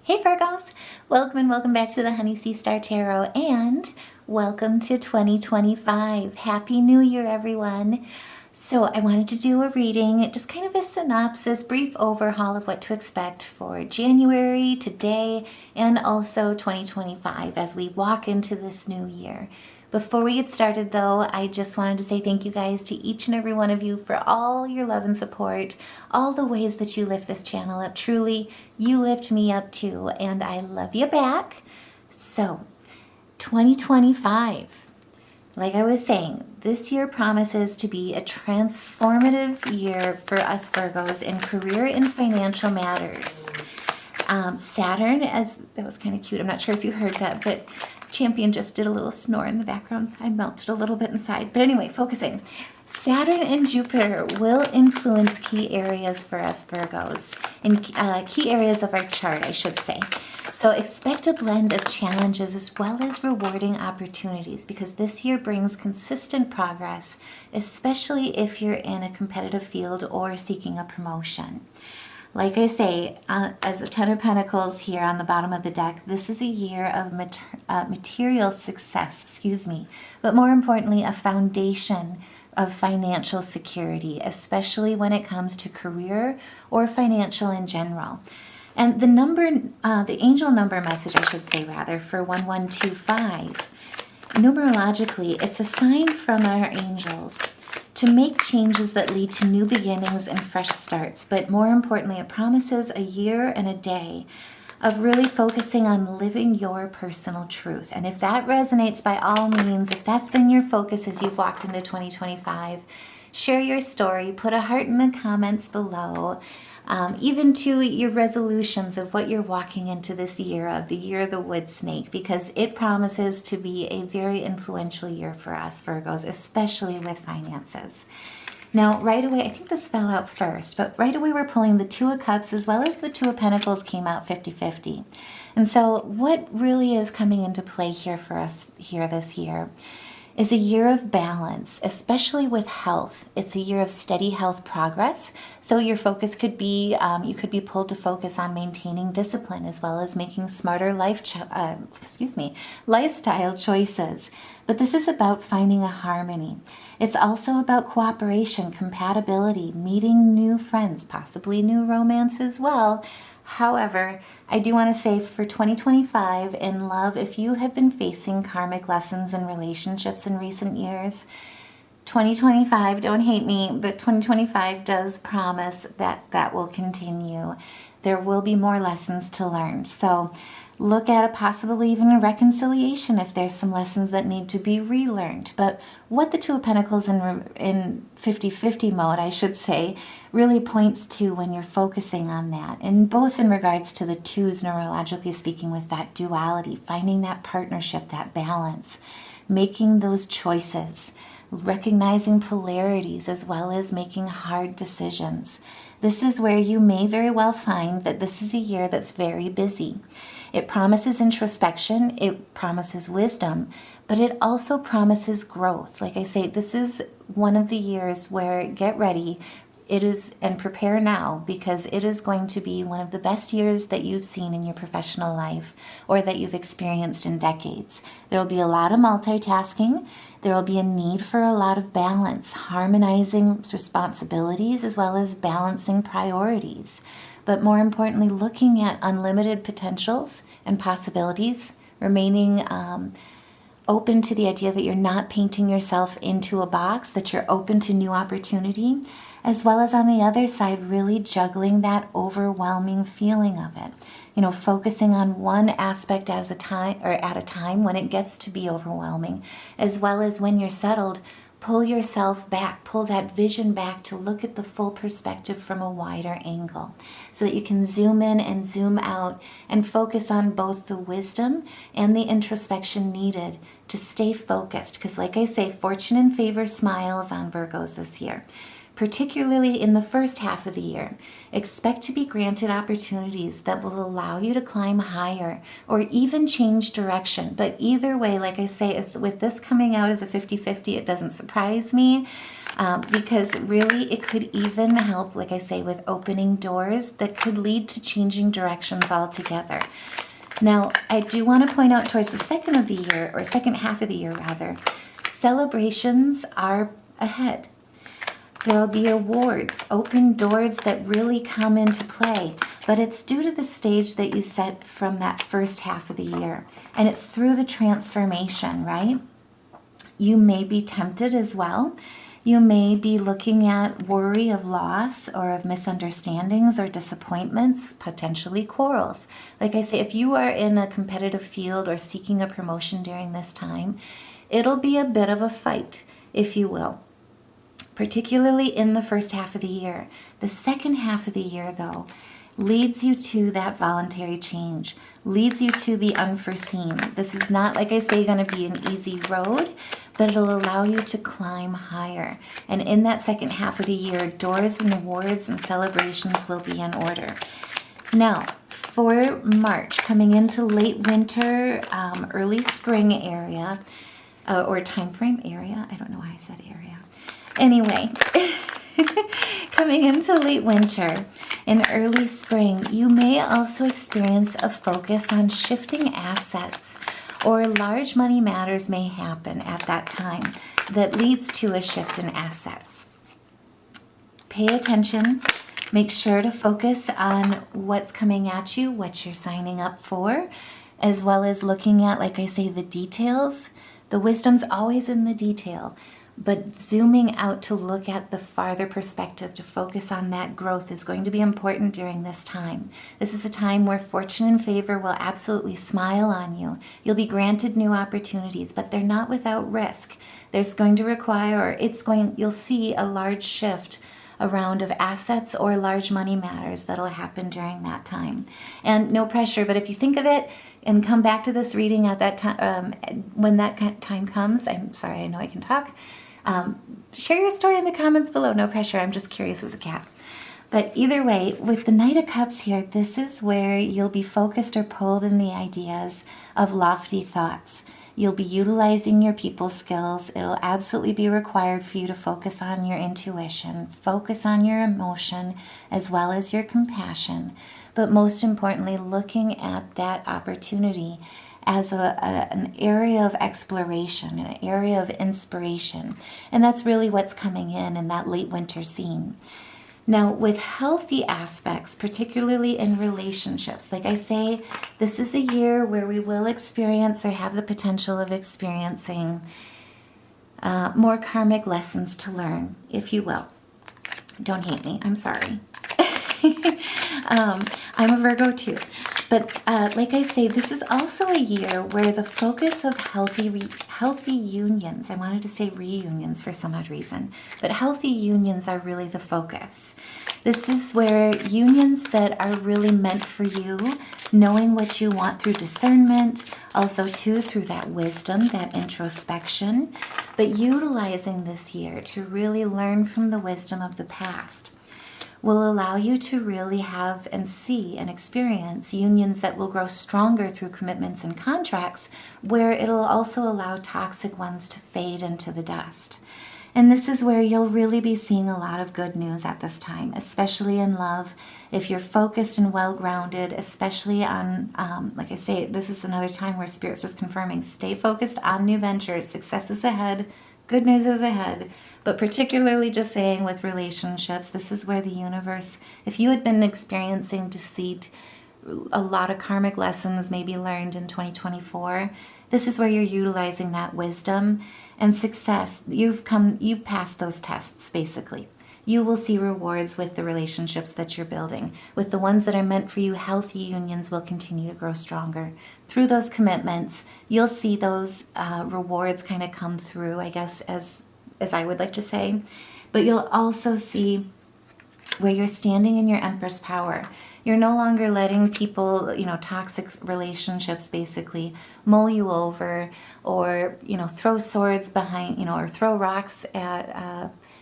Hey Virgos, welcome and welcome back to the Honey Sea Star Tarot and welcome to 2025. Happy New Year everyone. So I wanted to do a reading, just kind of a synopsis, brief overhaul of what to expect for January, today, and also 2025 as we walk into this new year. Before we get started though, I just wanted to say thank you guys to each and every one of you for all your love and support, all the ways that you lift this channel up. Truly, you lift me up too, and I love you back. So, 2025. Like I was saying, this year promises to be a transformative year for us Virgos in career and financial matters. Saturn, that was kind of cute. I'm not sure if you heard that, but Champion just did a little snore in the background. I melted a little bit inside. But anyway, focusing. Saturn and Jupiter will influence key areas for us Virgos, in key areas of our chart, I should say. So expect a blend of challenges as well as rewarding opportunities, because this year brings consistent progress, especially if you're in a competitive field or seeking a promotion. Like I say, as the Ten of Pentacles here on the bottom of the deck, this is a year of material success, but more importantly, a foundation of financial security, especially when it comes to career or financial in general. And the angel number message, I should say rather, for 1125, numerologically, it's a sign from our angels to make changes that lead to new beginnings and fresh starts. But more importantly, it promises a year and a day of really focusing on living your personal truth. And if that resonates, by all means, if that's been your focus as you've walked into 2025, share your story, put a heart in the comments below. Even to your resolutions of what you're walking into this year of, the year of the wood snake, because it promises to be a very influential year for us Virgos, especially with finances. Now, right away, I think this fell out first, but right away we're pulling the Two of Cups as well as the Two of Pentacles came out 50-50. And so what really is coming into play here for us here this year is a year of balance, especially with health. It's a year of steady health progress. So your focus could be, you could be pulled to focus on maintaining discipline as well as making smarter lifestyle choices. But this is about finding a harmony. It's also about cooperation, compatibility, meeting new friends, possibly new romance as well. However, I do want to say for 2025 in love, if you have been facing karmic lessons in relationships in recent years, 2025, don't hate me, but 2025 does promise that that will continue. There will be more lessons to learn. So look at a possibly even a reconciliation if there's some lessons that need to be relearned. But what the Two of Pentacles in 50-50 mode, I should say, really points to when you're focusing on that. And both in regards to the twos, neurologically speaking, with that duality, finding that partnership, that balance, making those choices, recognizing polarities as well as making hard decisions. This is where you may very well find that this is a year that's very busy. It promises introspection, it promises wisdom, but it also promises growth. Like I say, this is one of the years where get ready, and prepare now, because it is going to be one of the best years that you've seen in your professional life or that you've experienced in decades. There will be a lot of multitasking. There will be a need for a lot of balance, harmonizing responsibilities as well as balancing priorities. But more importantly, looking at unlimited potentials and possibilities, remaining open to the idea that you're not painting yourself into a box, that you're open to new opportunity, as well as on the other side, really juggling that overwhelming feeling of it. You know, focusing on one aspect at a time when it gets to be overwhelming, as well as when you're settled, pull yourself back, pull that vision back to look at the full perspective from a wider angle so that you can zoom in and zoom out and focus on both the wisdom and the introspection needed to stay focused. Because like I say, fortune and favor smiles on Virgos this year. particularly in the first half of the year. Expect to be granted opportunities that will allow you to climb higher or even change direction. But either way, like I say, with this coming out as a 50-50, it doesn't surprise me because really it could even help, like I say, with opening doors that could lead to changing directions altogether. Now, I do want to point out towards the second half of the year rather, celebrations are ahead. There'll be awards, open doors that really come into play, but it's due to the stage that you set from that first half of the year. And it's through the transformation, right? You may be tempted as well. You may be looking at worry of loss or of misunderstandings or disappointments, potentially quarrels. Like I say, if you are in a competitive field or seeking a promotion during this time, it'll be a bit of a fight, if you will, particularly in the first half of the year. The second half of the year, though, leads you to that voluntary change, leads you to the unforeseen. This is not, like I say, going to be an easy road, but it'll allow you to climb higher. And in that second half of the year, doors and awards and celebrations will be in order. Now, for March, coming into late winter, early spring area, or time frame area, I don't know why I said area. Anyway, coming into late winter and early spring, you may also experience a focus on shifting assets, or large money matters may happen at that time that leads to a shift in assets. Pay attention. Make sure to focus on what's coming at you, what you're signing up for, as well as looking at, like I say, the details. The wisdom's always in the detail. But zooming out to look at the farther perspective, to focus on that growth, is going to be important during this time. This is a time where fortune and favor will absolutely smile on you. You'll be granted new opportunities, but they're not without risk. There's going to require, you'll see a large shift around of assets or large money matters that'll happen during that time. And no pressure, but if you think of it and come back to this reading at that time, when that time comes, I'm sorry, I know I can talk. Share your story in the comments below. No pressure. I'm just curious as a cat. But either way, with the Knight of Cups here, this is where you'll be focused or pulled in the ideas of lofty thoughts. You'll be utilizing your people skills. It'll absolutely be required for you to focus on your intuition, focus on your emotion, as well as your compassion. But most importantly, looking at that opportunity as an area of exploration, an area of inspiration. And that's really what's coming in that late winter scene. Now, with healthy aspects, particularly in relationships, like I say, this is a year where we will experience or have the potential of experiencing more karmic lessons to learn, if you will. Don't hate me. I'm sorry. I'm a Virgo too. But like I say, this is also a year where the focus of healthy unions, I wanted to say reunions for some odd reason, but healthy unions are really the focus. This is where unions that are really meant for you, knowing what you want through discernment, also too through that wisdom, that introspection, but utilizing this year to really learn from the wisdom of the past, will allow you to really have and see and experience unions that will grow stronger through commitments and contracts, where it'll also allow toxic ones to fade into the dust. And this is where you'll really be seeing a lot of good news at this time, especially in love. If you're focused and well-grounded, especially on, like I say, this is another time where Spirit's just confirming, stay focused on new ventures. Success is ahead. Good news is ahead. But particularly just saying with relationships, this is where the universe, if you had been experiencing deceit, a lot of karmic lessons maybe learned in 2024, this is where you're utilizing that wisdom and success. You've passed those tests, basically. You will see rewards with the relationships that you're building. With the ones that are meant for you, healthy unions will continue to grow stronger. Through those commitments, you'll see those rewards kind of come through, I guess, as I would like to say. But you'll also see where you're standing in your Empress power. You're no longer letting people, toxic relationships basically mull you over, or, throw swords behind, or throw rocks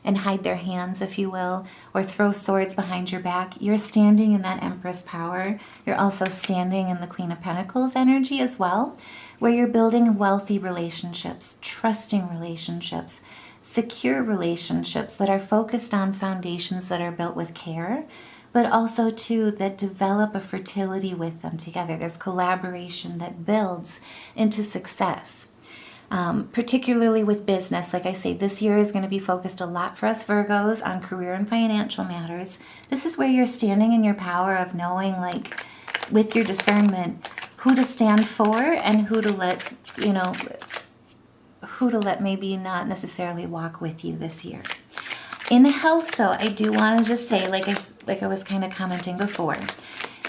and hide their hands, if you will, or throw swords behind your back. You're standing in that Empress power. You're also standing in the Queen of Pentacles energy as well, where you're building wealthy relationships, trusting relationships, secure relationships that are focused on foundations that are built with care, but also too that develop a fertility with them together. There's collaboration that builds into success. Particularly with business, like I say, this year is going to be focused a lot for us Virgos on career and financial matters. This is where you're standing in your power of knowing, like, with your discernment, who to stand for and who to let, maybe not necessarily walk with you this year. In health, though, I do want to just say, like I was kind of commenting before,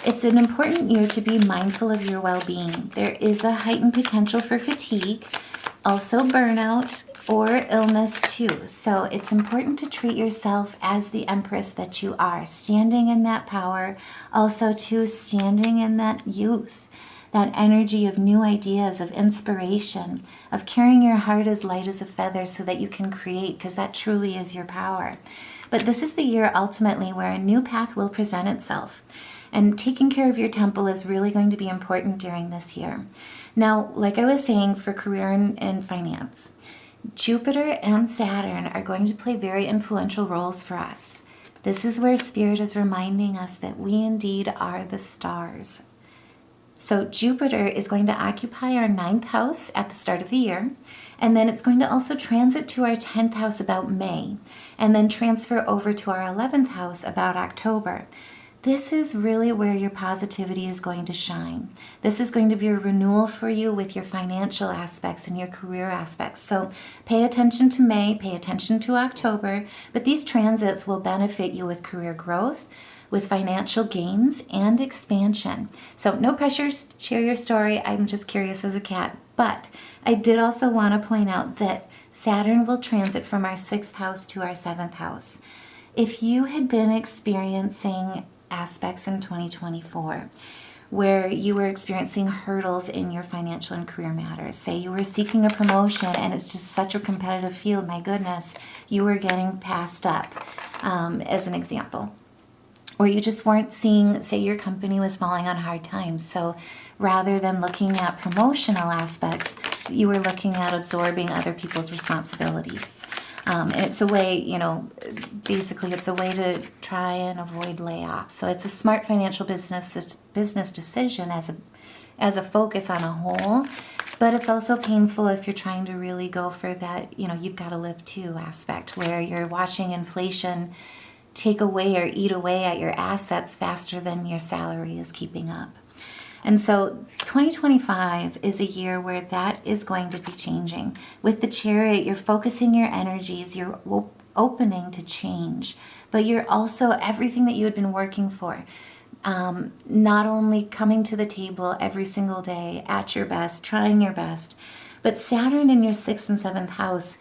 it's an important year to be mindful of your well-being. There is a heightened potential for fatigue, also burnout or illness too. So it's important to treat yourself as the Empress that you are, standing in that power, also too standing in that youth, that energy of new ideas, of inspiration, of carrying your heart as light as a feather so that you can create, because that truly is your power. But this is the year ultimately where a new path will present itself. And taking care of your temple is really going to be important during this year. Now, like I was saying, for career and finance, Jupiter and Saturn are going to play very influential roles for us. This is where Spirit is reminding us that we indeed are the stars. So Jupiter is going to occupy our 9th house at the start of the year, and then it's going to also transit to our 10th house about May, and then transfer over to our 11th house about October. This is really where your positivity is going to shine. This is going to be a renewal for you with your financial aspects and your career aspects. So pay attention to May, pay attention to October, but these transits will benefit you with career growth, with financial gains and expansion. So no pressure, share your story. I'm just curious as a cat. But I did also want to point out that Saturn will transit from our 6th house to our 7th house. If you had been experiencing aspects in 2024 where you were experiencing hurdles in your financial and career matters, say you were seeking a promotion and it's just such a competitive field, my goodness, you were getting passed up, as an example. Or you just weren't seeing, say your company was falling on hard times. So rather than looking at promotional aspects, you were looking at absorbing other people's responsibilities. And it's a way, basically it's a way to try and avoid layoffs. So it's a smart financial business decision as a focus on a whole. But it's also painful if you're trying to really go for that, you've got to live too aspect, where you're watching inflation take away or eat away at your assets faster than your salary is keeping up. And so 2025 is a year where that is going to be changing. With the Chariot, you're focusing your energies, you're opening to change, but you're also everything that you had been working for. Not only coming to the table every single day at your best, trying your best, but Saturn in your 6th and 7th house,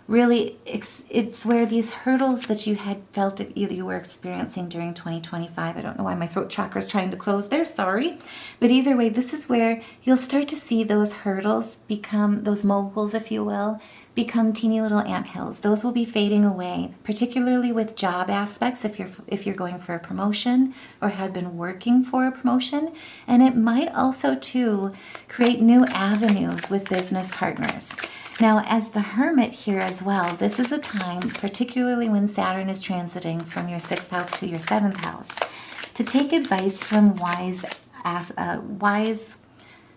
really, it's where these hurdles that you had felt either you were experiencing during 2025. I don't know why my throat chakra is trying to close there, sorry. But either way, this is where you'll start to see those hurdles become, those moguls, if you will, become teeny little anthills. Those will be fading away, particularly with job aspects if you're going for a promotion or had been working for a promotion. And it might also, too, create new avenues with business partners. Now, as the Hermit here as well, this is a time, particularly when Saturn is transiting from your 6th house to your 7th house, to take advice from wise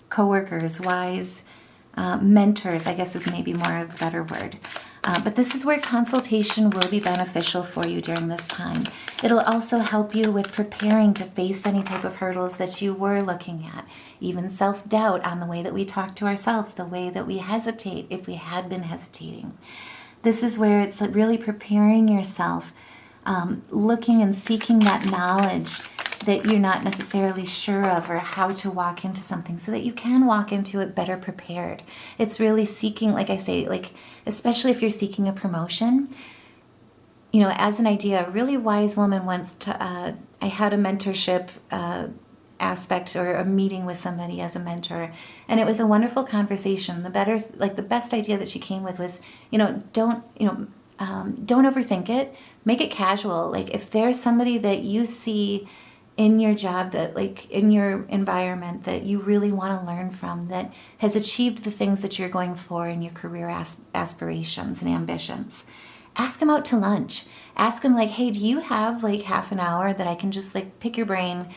coworkers, wise mentors, I guess is maybe more of a better word. But this is where consultation will be beneficial for you during this time. It'll also help you with preparing to face any type of hurdles that you were looking at, even self-doubt on the way that we talk to ourselves, the way that we hesitate if we had been hesitating. This is where it's really preparing yourself, looking and seeking that knowledge that you're not necessarily sure of, or how to walk into something so that you can walk into it better prepared. It's really seeking, like I say, especially if you're seeking a promotion, as an idea, a really wise woman once, I had a mentorship aspect or a meeting with somebody as a mentor, and it was a wonderful conversation. The best idea that she came with was, Don't overthink it. Make it casual. Like if there's somebody that you see in your job, that like in your environment that you really want to learn from, that has achieved the things that you're going for in your career aspirations and ambitions, ask them out to lunch. Ask them like, hey, do you have like half an hour that I can just like pick your brain,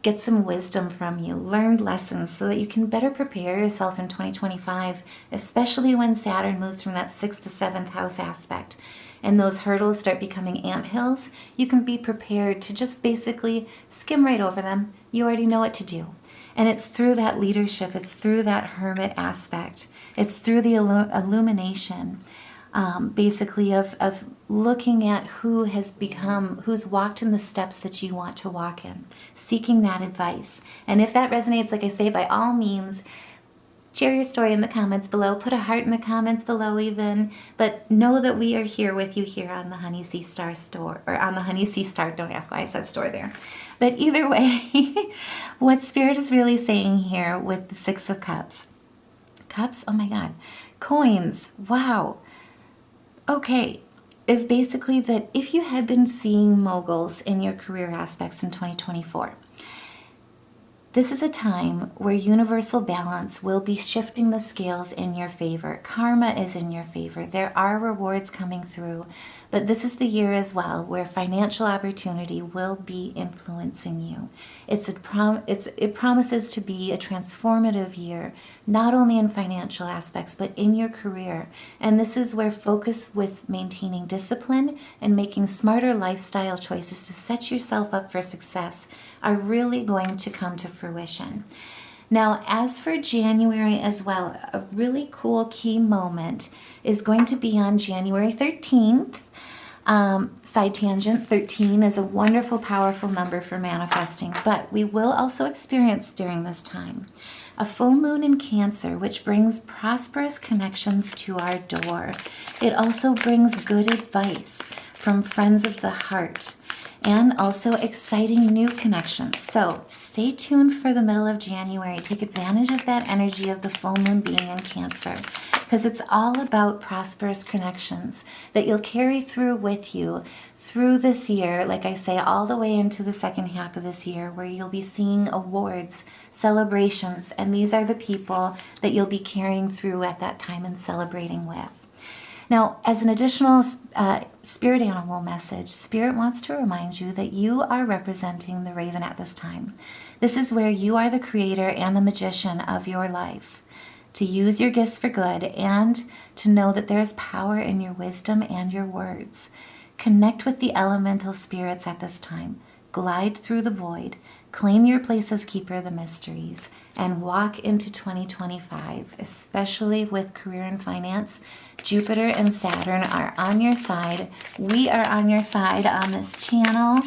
get some wisdom from you, learn lessons so that you can better prepare yourself in 2025, especially when Saturn moves from that 6th to 7th house aspect and those hurdles start becoming anthills. You can be prepared to just basically skim right over them. You already know what to do. And it's through that leadership, it's through that hermit aspect, it's through the illumination, basically of looking at who's walked in the steps that you want to walk in, seeking that advice. And if that resonates, like I say, by all means, share your story in the comments below. Put a heart in the comments below even. But know that we are here with you here on the Honey Sea Star store, or on the Honey Sea Star. Don't ask why I said store there. But either way, what Spirit is really saying here with the Six of Cups. Cups? Oh my God. Coins. Wow. Okay. Is basically that if you had been seeing moguls in your career aspects in 2024, this is a time where universal balance will be shifting the scales in your favor. Karma is in your favor. There are rewards coming through, but this is the year as well where financial opportunity will be influencing you. It promises to be a transformative year, not only in financial aspects, but in your career. And this is where focus with maintaining discipline and making smarter lifestyle choices to set yourself up for success are really going to come to fruition. Now, as for January as well, a really cool key moment is going to be on January 13th. Side tangent, 13 is a wonderful, powerful number for manifesting, but we will also experience during this time a full moon in Cancer, which brings prosperous connections to our door. It also brings good advice from friends of the heart, and also exciting new connections. So stay tuned for the middle of January. Take advantage of that energy of the full moon being in Cancer, because it's all about prosperous connections that you'll carry through with you through this year, like I say, all the way into the second half of this year, where you'll be seeing awards, celebrations, and these are the people that you'll be carrying through at that time and celebrating with. Now, as an additional spirit animal message, Spirit wants to remind you that you are representing the raven at this time. This is where you are the creator and the magician of your life. To use your gifts for good and to know that there is power in your wisdom and your words. Connect with the elemental spirits at this time. Glide through the void. Claim your place as keeper of the mysteries. And walk into 2025, especially with career and finance. Jupiter and Saturn are on your side. We are on your side on this channel.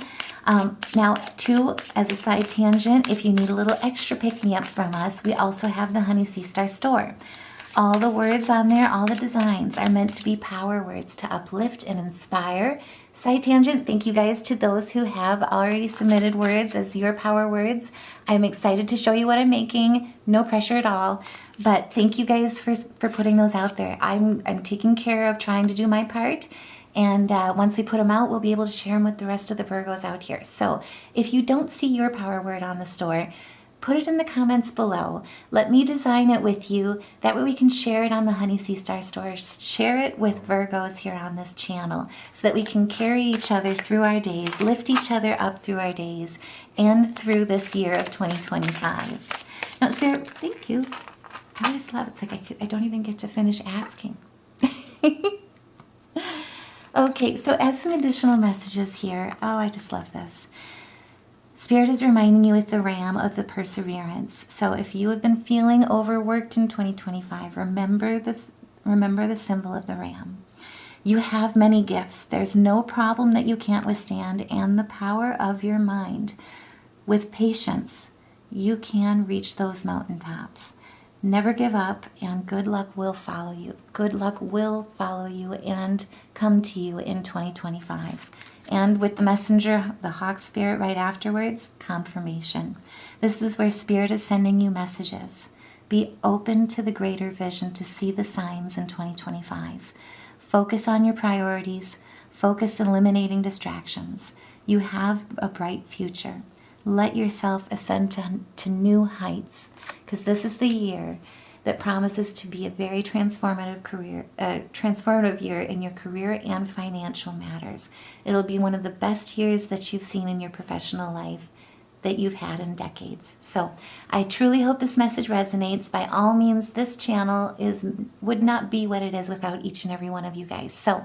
Now, too, as a side tangent, if you need a little extra pick-me-up from us, we also have the Honey Sea Star store. All the words on there, all the designs are meant to be power words to uplift and inspire. Side tangent, thank you guys to those who have already submitted words as your power words. I'm excited to show you what I'm making. No pressure at all. But thank you guys for putting those out there. I'm taking care of trying to do my part. And once we put them out, we'll be able to share them with the rest of the Virgos out here. So if you don't see your power word on the store, put it in the comments below. Let me design it with you. That way we can share it on the Honey Sea Star store. Share it with Virgos here on this channel so that we can carry each other through our days, lift each other up through our days, and through this year of 2025. Now, Spirit, thank you. I just love it. It's like I don't even get to finish asking. Okay, so as some additional messages here, oh, I just love this. Spirit is reminding you with the ram of the perseverance. So if you have been feeling overworked in 2025, remember the symbol of the ram. You have many gifts. There's no problem that you can't withstand, and the power of your mind. With patience, you can reach those mountaintops. Never give up, and good luck will follow you. Good luck will follow you and come to you in 2025. And with the messenger, the hawk spirit right afterwards, confirmation. This is where Spirit is sending you messages. Be open to the greater vision to see the signs in 2025. Focus on your priorities. Focus on eliminating distractions. You have a bright future. Let yourself ascend to new heights, because this is the year that promises to be a very transformative year in your career and financial matters. It'll be one of the best years that you've seen in your professional life that you've had in decades. So I truly hope this message resonates. By all means, this channel would not be what it is without each and every one of you guys. So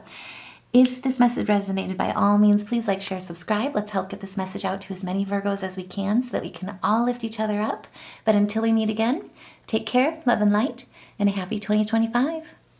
if this message resonated, by all means, please like, share, subscribe. Let's help get this message out to as many Virgos as we can so that we can all lift each other up. But until we meet again, take care, love and light, and a happy 2025.